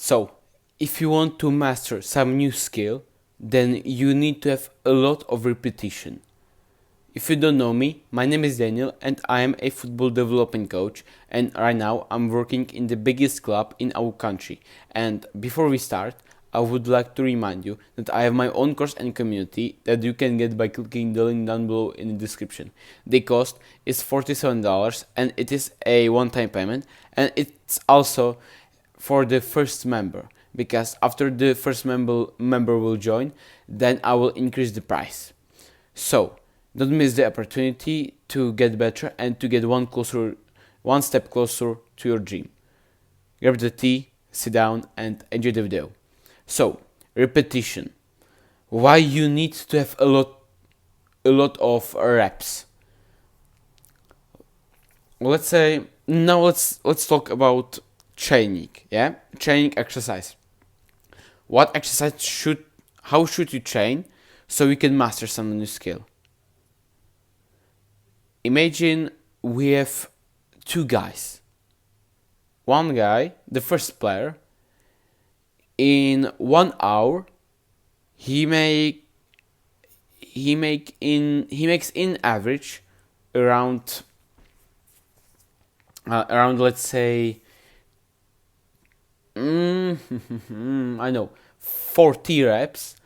So, if you want to master some new skill, then you need to have a lot of repetition. If you don't know me, my name is Daniel and I am a football development coach, and right now I'm working in the biggest club in our country. And before we start, I would like to remind you that I have my own course and community that you can get by clicking the link down below in the description. The cost is $47 and it is a one-time payment, and it's also for the first member, because after the first member will join, then I will increase the price. So don't miss the opportunity to get better and to get one step closer to your dream. Grab the tea, sit down, and enjoy the video. So, repetition. Why you need to have a lot of reps? Let's talk about training. Yeah, training exercise. What exercise how should you train so you can master some new skill? Imagine we have two guys. One guy, the first player, in 1 hour, he makes in average around let's say I know 40 reps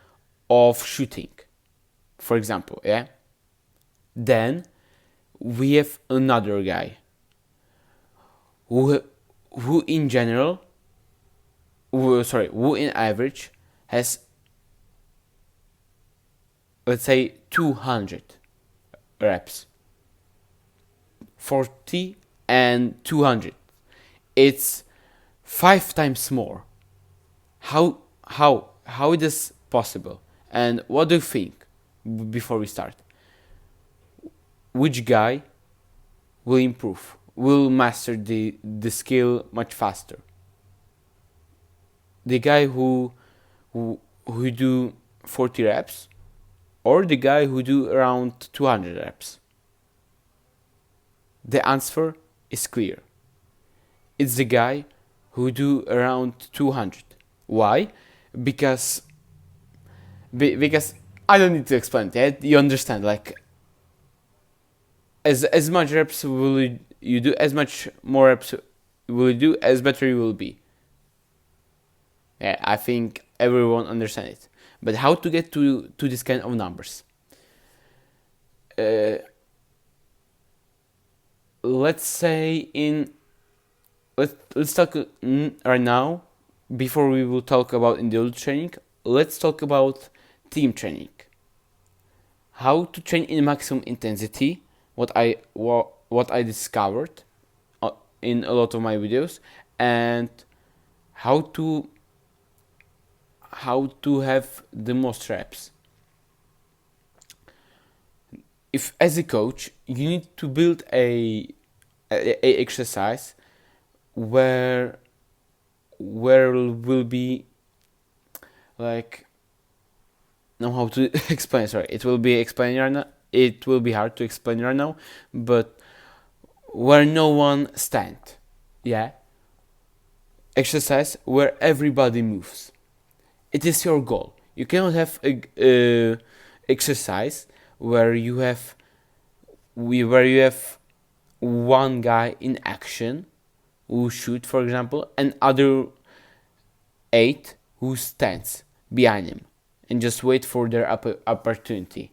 of shooting, for example. Yeah. Then we have another guy who in general who in average has, let's say, 200 reps. 40 and 200, it's 5 times more. How is this possible? And what do you think? Before we start, which guy will improve, will master the skill much faster? The guy who do 40 reps, or the guy who do around 200 reps? The answer is clear. It's the guy who do around 200. Why? Because I don't need to explain it. You understand? Like, as much reps will you do, as much more reps will you do, as better you will be. Yeah, I think everyone understands it. But how to get to this kind of numbers? Let's say let's talk right now. Before we will talk about individual training, let's talk about team training. How to train in maximum intensity? What I discovered in a lot of my videos, and how to have the most reps. If as a coach you need to build a exercise where will be like, know how to explain. Sorry, it will be explained right now. It will be hard to explain right now, but where no one stand. Yeah, exercise where everybody moves. It is your goal. You cannot have a exercise where you have one guy in action who shoot, for example, and other 8 who stands behind him and just wait for their opportunity.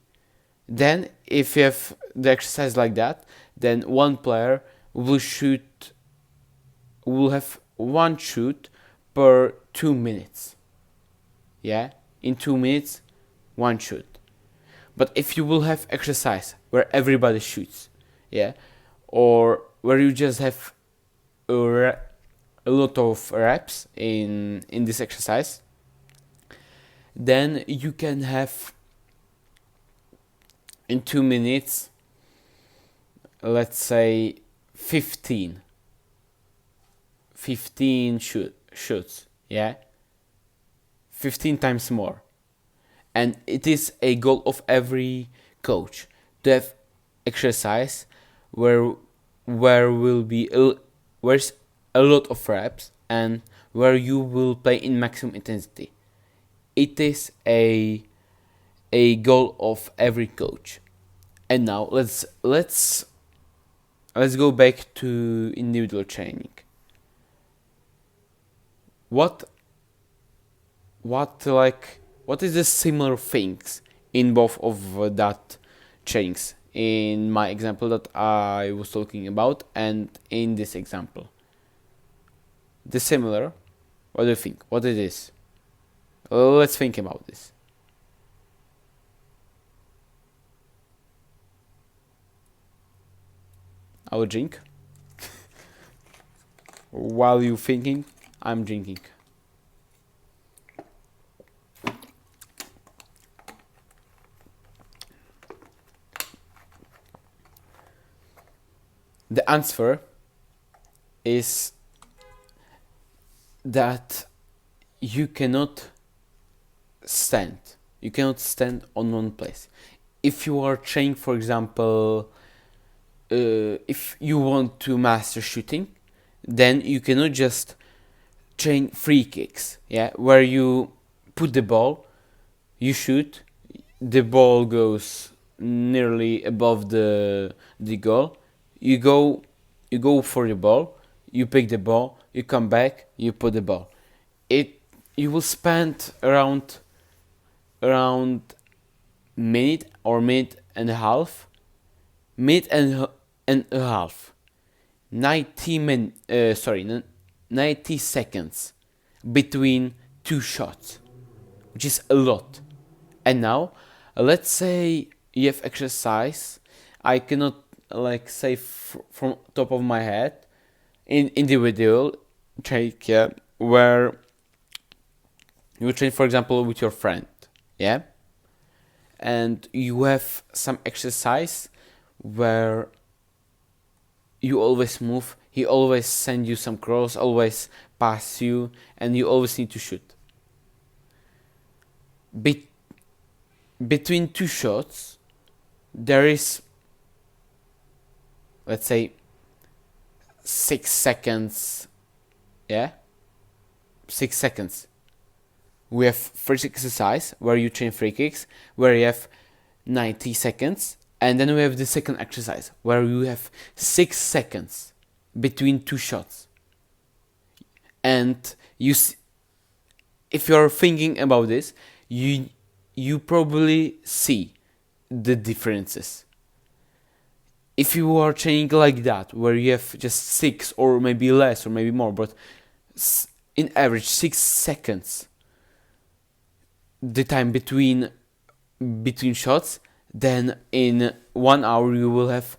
Then if you have the exercise like that, then one player will have one shoot per 2 minutes. Yeah, in 2 minutes, one shoot. But if you will have exercise where everybody shoots, yeah, or where you just have a lot of reps in this exercise, then you can have in 2 minutes, let's say 15 shoots, yeah, 15 times more. And it is a goal of every coach to have exercise where where's a lot of reps and where you will play in maximum intensity. It is a goal of every coach. And now let's go back to individual training. What is the similar things in both of that trainings, in my example that I was talking about and in this example? The similar, what do you think? What it is? Let's think about this. I will drink. While you thinking, I'm drinking. The answer is that you cannot stand. You cannot stand on one place. If you are training, for example, if you want to master shooting, then you cannot just train free kicks, yeah, where you put the ball, you shoot, the ball goes nearly above the goal, you go for the ball, you pick the ball, you come back, you put the ball. You will spend around minute or minute and a half, 90 seconds between two shots, which is a lot. And now, let's say you have exercise. I cannot say from top of my head in individual train, yeah, where you train, for example, with your friend, yeah, and you have some exercise where you always move, he always send you some cross, always pass you, and you always need to shoot. Between two shots, there is, let's say, 6 seconds, yeah? 6 seconds. We have first exercise, where you train free kicks, where you have 90 seconds, and then we have the second exercise, where you have 6 seconds between two shots. And if you're thinking about this, you probably see the differences. If you are training like that, where you have just 6 or maybe less or maybe more, but in average 6 seconds, the time between shots, then in 1 hour you will have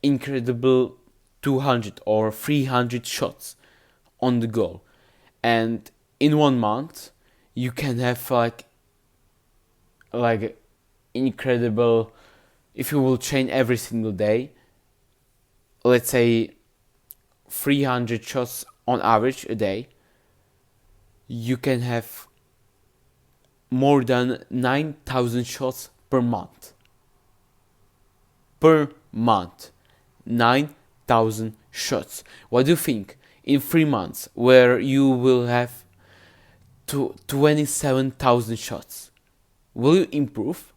incredible 200 or 300 shots on the goal. And in 1 month you can have incredible, if you will train every single day, let's say 300 shots on average a day, you can have more than 9,000 shots per month. 9,000 shots. What do you think? In 3 months, where you will have 27,000 shots, will you improve?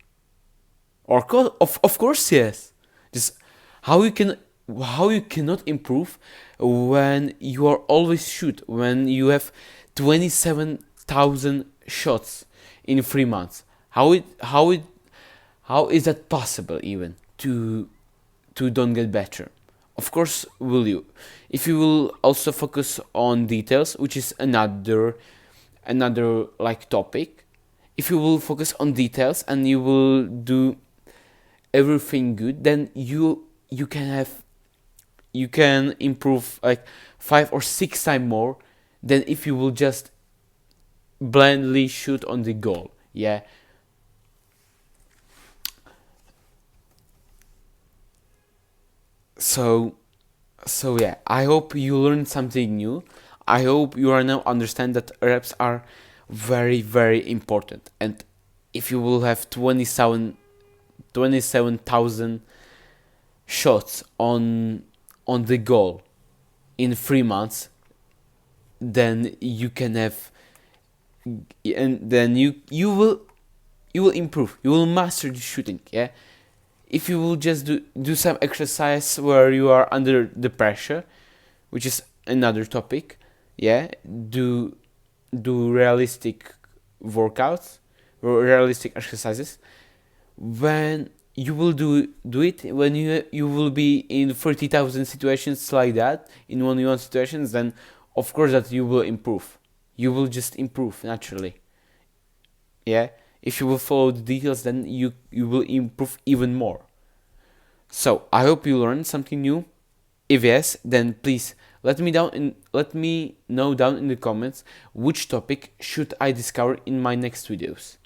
Of course, yes. Just how you cannot improve when you are always shoot, when you have 27,000 shots in 3 months. How is that possible even to don't get better? Of course will you. If you will also focus on details, which is another topic. If you will focus on details and you will do everything good, then you can improve 5 or 6 times more than if you will just blindly shoot on the goal. Yeah. So yeah, I hope you learned something new. I hope you are now understand that reps are very, very important. And if you will have 27,000 shots on the goal in 3 months, then you can have, and then you will improve. You will master the shooting. Yeah, if you will just do some exercise where you are under the pressure, which is another topic. Yeah, do realistic workouts, realistic exercises. When you will do it, when you will be in 30,000 situations like that, in 1v1 situations, then of course that you will improve. You will just improve naturally. Yeah, if you will follow the details, then you will improve even more. So I hope you learned something new. If yes, then please let me know down in the comments which topic should I discover in my next videos.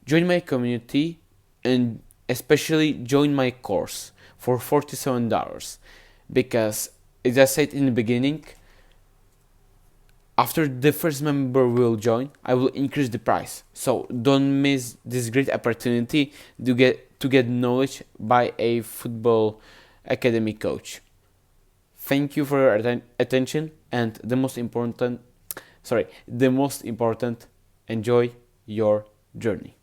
Join my community, and especially join my course for $47, because as I said in the beginning, after the first member will join, I will increase the price. So don't miss this great opportunity to get knowledge by a football academy coach. Thank you for your attention, and the most important, enjoy your journey.